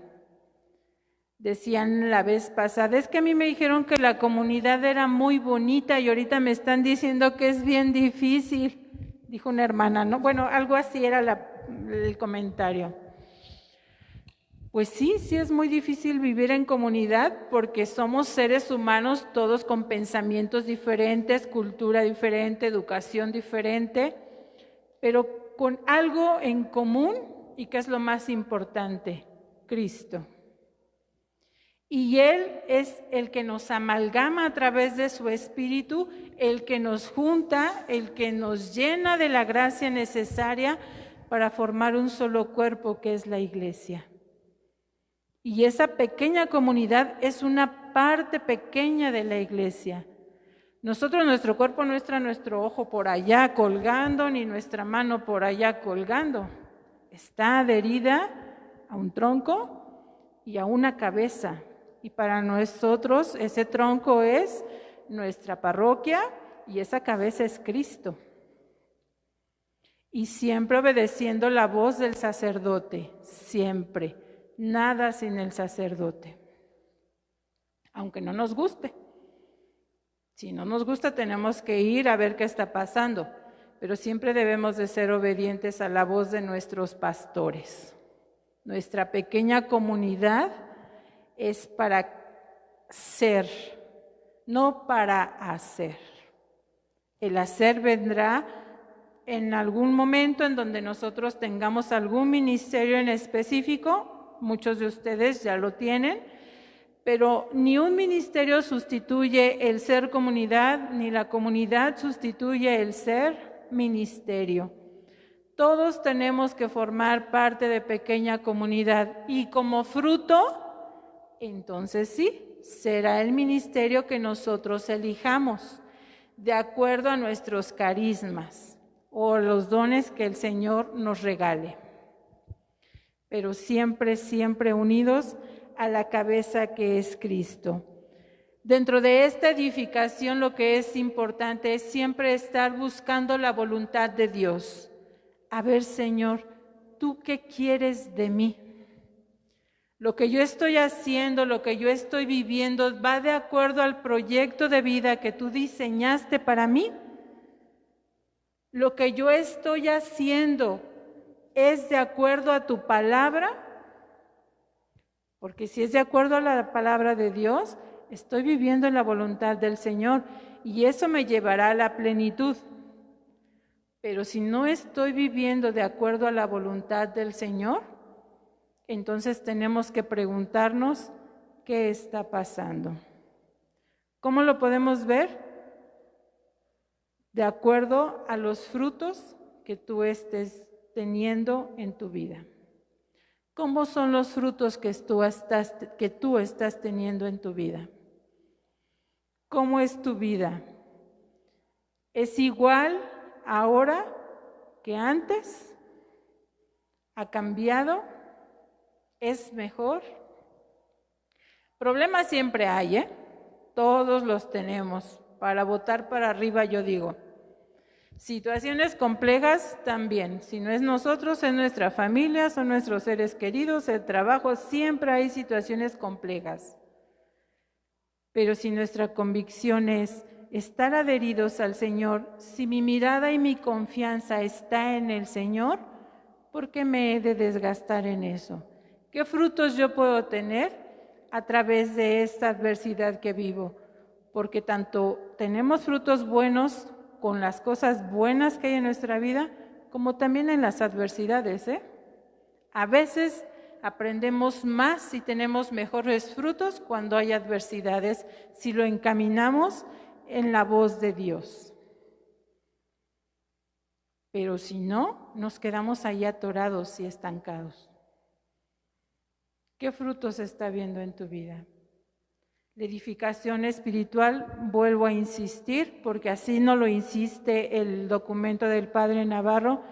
Decían la vez pasada, es que a mí me dijeron que la comunidad era muy bonita y ahorita me están diciendo que es bien difícil, dijo una hermana, ¿no? Bueno, algo así era el comentario. Pues sí es muy difícil vivir en comunidad porque somos seres humanos todos con pensamientos diferentes, cultura diferente, educación diferente, pero con algo en común y que es lo más importante, Cristo. Y Él es el que nos amalgama a través de su Espíritu, el que nos junta, el que nos llena de la gracia necesaria para formar un solo cuerpo que es la Iglesia. Y esa pequeña comunidad es una parte pequeña de la Iglesia. Nosotros, nuestro cuerpo no está nuestro ojo por allá colgando, ni nuestra mano por allá colgando. Está adherida a un tronco y a una cabeza. Y para nosotros ese tronco es nuestra parroquia y esa cabeza es Cristo. Y siempre obedeciendo la voz del sacerdote, siempre. Nada sin el sacerdote, aunque no nos guste. Si no nos gusta, tenemos que ir a ver qué está pasando. pero siempre debemos de ser obedientes a la voz de nuestros pastores. Nuestra pequeña comunidad es para ser, no para hacer. El hacer vendrá en algún momento en donde nosotros tengamos algún ministerio en específico. Muchos de ustedes ya lo tienen, pero ni un ministerio sustituye el ser comunidad, ni la comunidad sustituye el ser ministerio. Todos tenemos que formar parte de pequeña comunidad y como fruto, entonces sí, será el ministerio que nosotros elijamos, de acuerdo a nuestros carismas o los dones que el Señor nos regale. Pero siempre, siempre unidos a la cabeza que es Cristo. Dentro de esta edificación lo que es importante es siempre estar buscando la voluntad de Dios. A ver, Señor, ¿tú qué quieres de mí? Lo que yo estoy haciendo, lo que yo estoy viviendo, ¿va de acuerdo al proyecto de vida que tú diseñaste para mí? Lo que yo estoy haciendo es de acuerdo a tu palabra, porque si es de acuerdo a la palabra de Dios, estoy viviendo en la voluntad del Señor y eso me llevará a la plenitud. Pero si no estoy viviendo de acuerdo a la voluntad del Señor, entonces tenemos que preguntarnos qué está pasando. ¿Cómo lo podemos ver? De acuerdo a los frutos que tú estés teniendo en tu vida. ¿Cómo son los frutos que tú estás teniendo en tu vida? ¿Cómo es tu vida? ¿Es igual ahora que antes? ¿Ha cambiado? ¿Es mejor? Problemas siempre hay, ¿eh? Todos los tenemos. Para botar para arriba, yo digo. Situaciones complejas también. Si no es nosotros, es nuestra familia, son nuestros seres queridos, el trabajo, siempre hay situaciones complejas. Pero si nuestra convicción es estar adheridos al Señor, si mi mirada y mi confianza está en el Señor, ¿por qué me he de desgastar en eso? ¿Qué frutos yo puedo tener a través de esta adversidad que vivo? Porque tanto tenemos frutos buenos con las cosas buenas que hay en nuestra vida, como también en las adversidades, ¿eh? A veces aprendemos más y tenemos mejores frutos cuando hay adversidades, si lo encaminamos en la voz de Dios. Pero si no, nos quedamos ahí atorados y estancados. ¿Qué frutos está viendo en tu vida? La edificación espiritual, vuelvo a insistir, porque así no lo insiste el documento del Padre Navarro,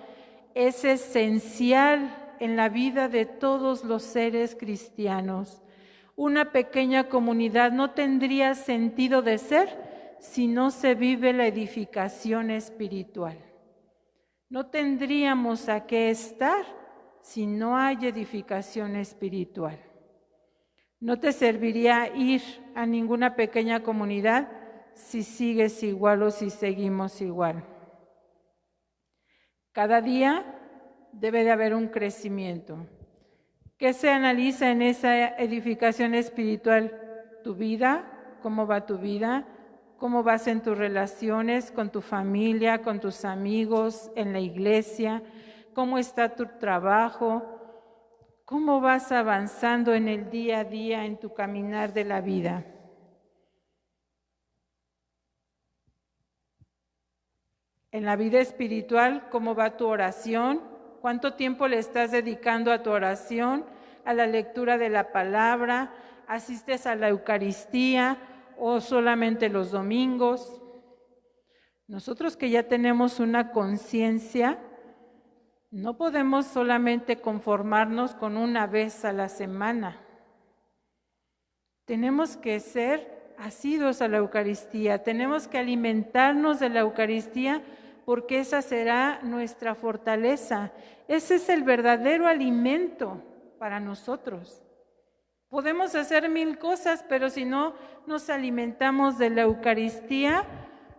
es esencial en la vida de todos los seres cristianos. Una pequeña comunidad no tendría sentido de ser si no se vive la edificación espiritual. No tendríamos a qué estar si no hay edificación espiritual. No te serviría ir a ninguna pequeña comunidad si sigues igual o si seguimos igual. Cada día debe de haber un crecimiento. ¿Qué se analiza en esa edificación espiritual? Tu vida, cómo va tu vida, cómo vas en tus relaciones con tu familia, con tus amigos, en la iglesia, cómo está tu trabajo, cómo vas avanzando en el día a día, en tu caminar de la vida. En la vida espiritual, ¿cómo va tu oración? ¿Cuánto tiempo le estás dedicando a tu oración, a la lectura de la palabra? ¿Asistes a la Eucaristía o solamente los domingos? Nosotros que ya tenemos una conciencia, no podemos solamente conformarnos con una vez a la semana. Tenemos que ser asiduos a la Eucaristía, tenemos que alimentarnos de la Eucaristía porque esa será nuestra fortaleza. Ese es el verdadero alimento para nosotros. Podemos hacer 1000 cosas, pero si no nos alimentamos de la Eucaristía,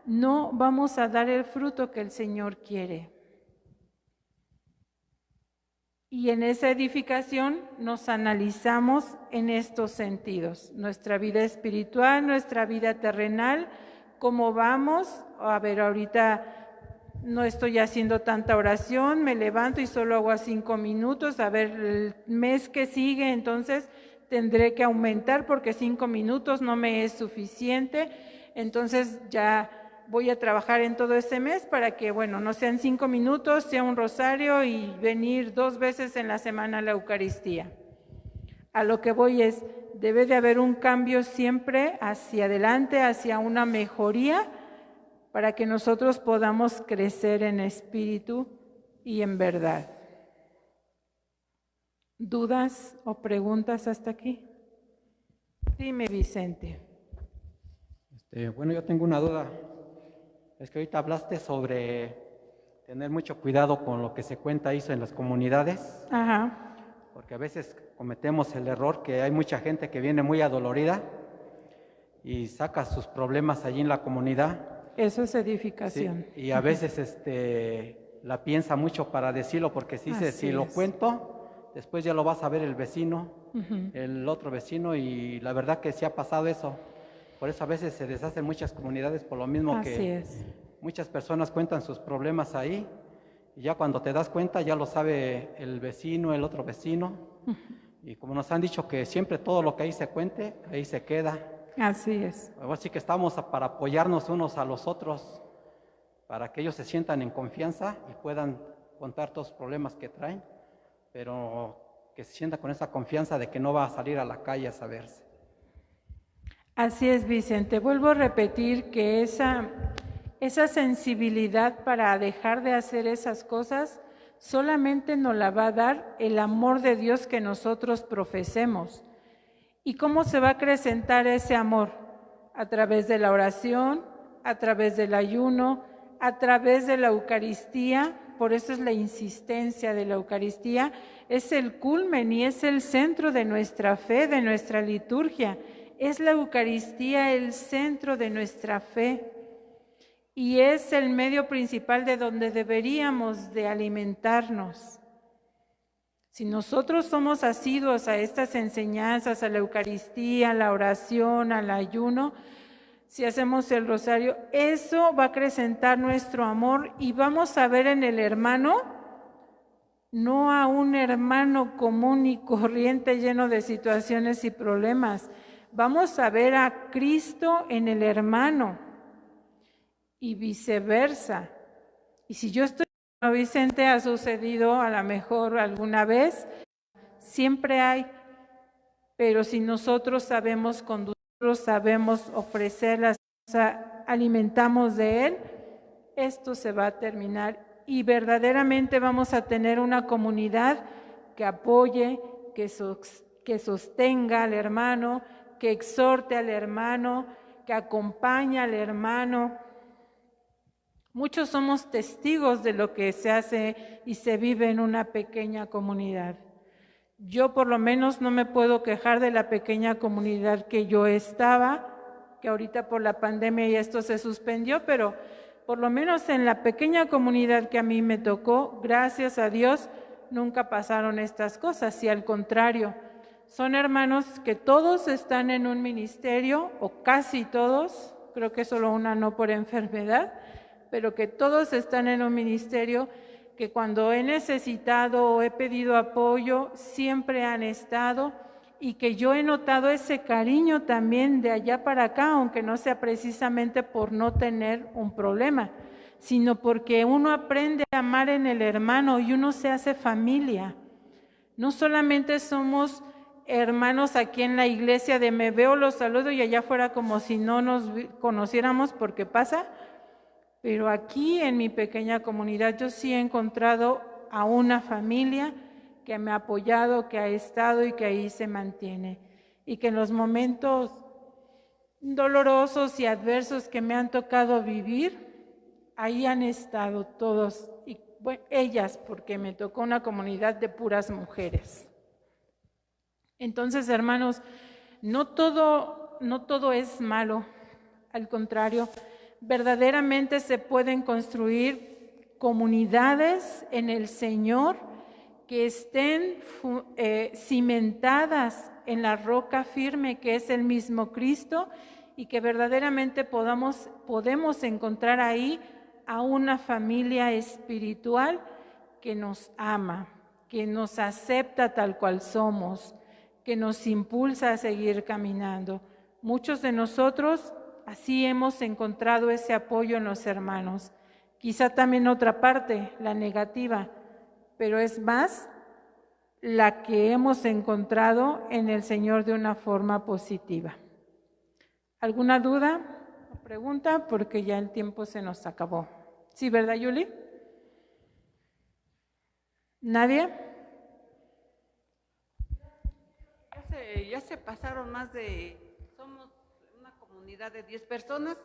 no vamos a dar el fruto que el Señor quiere. Y en esa edificación nos analizamos en estos sentidos, nuestra vida espiritual, nuestra vida terrenal, cómo vamos. A ver, ahorita no estoy haciendo tanta oración, me levanto y solo hago a 5 minutos. A ver, el mes que sigue, entonces tendré que aumentar porque 5 minutos no me es suficiente. Entonces ya voy a trabajar en todo ese mes para que, bueno, no sean 5 minutos, sea un rosario y venir 2 veces en la semana a la Eucaristía. A lo que voy es, debe de haber un cambio siempre hacia adelante, hacia una mejoría, para que nosotros podamos crecer en espíritu y en verdad. ¿Dudas o preguntas hasta aquí? Dime, Vicente. Bueno, yo tengo una duda. Es que ahorita hablaste sobre tener mucho cuidado con lo que se cuenta ahí en las comunidades, Ajá. porque a veces cometemos el error que hay mucha gente que viene muy adolorida y saca sus problemas allí en la comunidad. Eso es edificación. Sí, y a veces la piensa mucho para decirlo, porque si dice, Así si lo es. cuento, después ya lo vas a ver el vecino, el otro vecino, y la verdad que sí ha pasado eso. Por eso a veces se deshacen muchas comunidades por lo mismo Así que es. muchas personas cuentan sus problemas ahí, y ya cuando te das cuenta ya lo sabe el vecino, el otro vecino, y como nos han dicho que siempre todo lo que ahí se cuente, ahí se queda. Así es. Así que estamos para apoyarnos unos a los otros, para que ellos se sientan en confianza y puedan contar todos los problemas que traen, pero que se sienta con esa confianza de que no va a salir a la calle a saberse. Así es, Vicente. Vuelvo a repetir que esa sensibilidad para dejar de hacer esas cosas solamente nos la va a dar el amor de Dios que nosotros profesemos. ¿Y cómo se va a acrecentar ese amor? A través de la oración, a través del ayuno, a través de la Eucaristía. Por eso es la insistencia de la Eucaristía. Es el culmen y es el centro de nuestra fe, de nuestra liturgia. Es la Eucaristía el centro de nuestra fe. Y es el medio principal de donde deberíamos de alimentarnos. Si nosotros somos asiduos a estas enseñanzas, a la Eucaristía, a la oración, al ayuno, si hacemos el rosario, eso va a acrecentar nuestro amor y vamos a ver en el hermano, no a un hermano común y corriente lleno de situaciones y problemas. Vamos a ver a Cristo en el hermano y viceversa. Y si yo estoy con Vicente, ha sucedido a lo mejor alguna vez, siempre hay, pero si nosotros sabemos conducirlos, sabemos ofrecerlas, alimentamos de Él, esto se va a terminar y verdaderamente vamos a tener una comunidad que apoye, que sostenga al hermano, que exhorte al hermano, que acompañe al hermano. Muchos somos testigos de lo que se hace y se vive en una pequeña comunidad. Yo por lo menos no me puedo quejar de la pequeña comunidad que yo estaba, que ahorita por la pandemia y esto se suspendió, pero por lo menos en la pequeña comunidad que a mí me tocó, gracias a Dios, nunca pasaron estas cosas, y al contrario, son hermanos que todos están en un ministerio, o casi todos, creo que solo una no por enfermedad, pero que todos están en un ministerio, que cuando he necesitado o he pedido apoyo, siempre han estado, y que yo he notado ese cariño también de allá para acá, aunque no sea precisamente por no tener un problema, sino porque uno aprende a amar en el hermano y uno se hace familia. No solamente somos hermanos aquí en la iglesia de me veo, los saludo y allá afuera como si no nos conociéramos porque pasa, pero aquí en mi pequeña comunidad yo sí he encontrado a una familia que me ha apoyado, que ha estado y que ahí se mantiene. Y que en los momentos dolorosos y adversos que me han tocado vivir, ahí han estado todos, y bueno, ellas, porque me tocó una comunidad de puras mujeres. Entonces, hermanos, no todo es malo, al contrario, Verdaderamente se pueden construir comunidades en el Señor que estén cimentadas en la roca firme que es el mismo Cristo, y que verdaderamente podemos encontrar ahí a una familia espiritual que nos ama, que nos acepta tal cual somos, que nos impulsa a seguir caminando. Muchos de nosotros así hemos encontrado ese apoyo en los hermanos. Quizá también otra parte, la negativa, pero es más la que hemos encontrado en el Señor de una forma positiva. ¿Alguna duda o pregunta? Porque ya el tiempo se nos acabó. ¿Sí, verdad, Yuli? ¿Nadie? Ya se pasaron somos una comunidad de 10 personas,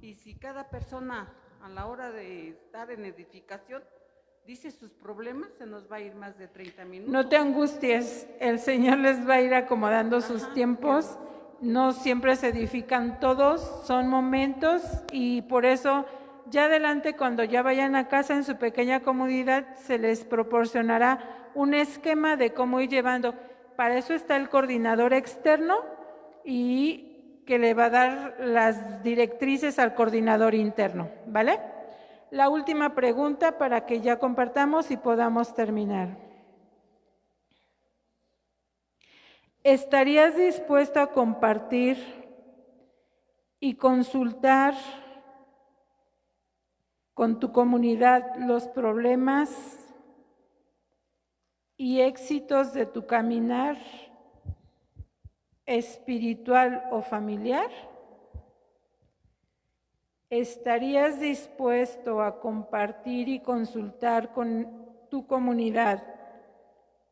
y si cada persona a la hora de estar en edificación dice sus problemas, se nos va a ir más de 30 minutos. No te angusties, el Señor les va a ir acomodando sus tiempos. No siempre se edifican todos, son momentos, y por eso ya adelante, cuando ya vayan a casa en su pequeña comunidad, se les proporcionará un esquema de cómo ir llevando. Para eso está el coordinador externo, y que le va a dar las directrices al coordinador interno, ¿vale? La última pregunta para que ya compartamos y podamos terminar. ¿Estarías dispuesto a compartir y consultar con tu comunidad los problemas y éxitos de tu caminar espiritual o familiar? ¿Estarías dispuesto a compartir y consultar con tu comunidad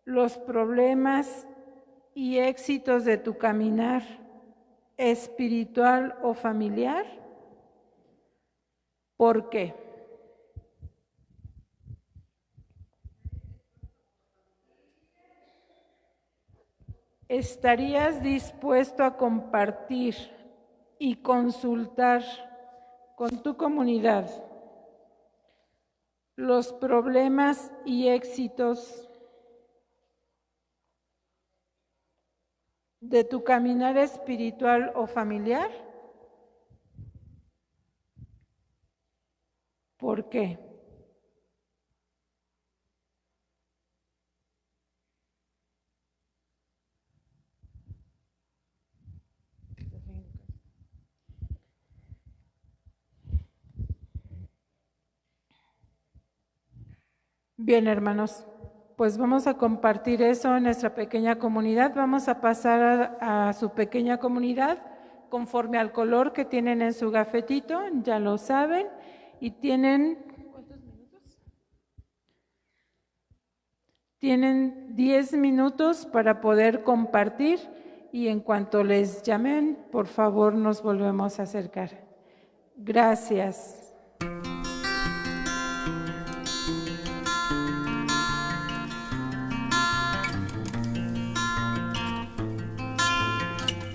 los problemas y éxitos de tu caminar espiritual o familiar? ¿Por qué? ¿Estarías dispuesto a compartir y consultar con tu comunidad los problemas y éxitos de tu caminar espiritual o familiar? ¿Por qué? Bien, hermanos, pues vamos a compartir eso en nuestra pequeña comunidad. Vamos a pasar a su pequeña comunidad conforme al color que tienen en su gafetito, ya lo saben, y tienen, ¿cuántos minutos? Tienen 10 minutos para poder compartir, y en cuanto les llamen, por favor, nos volvemos a acercar. Gracias.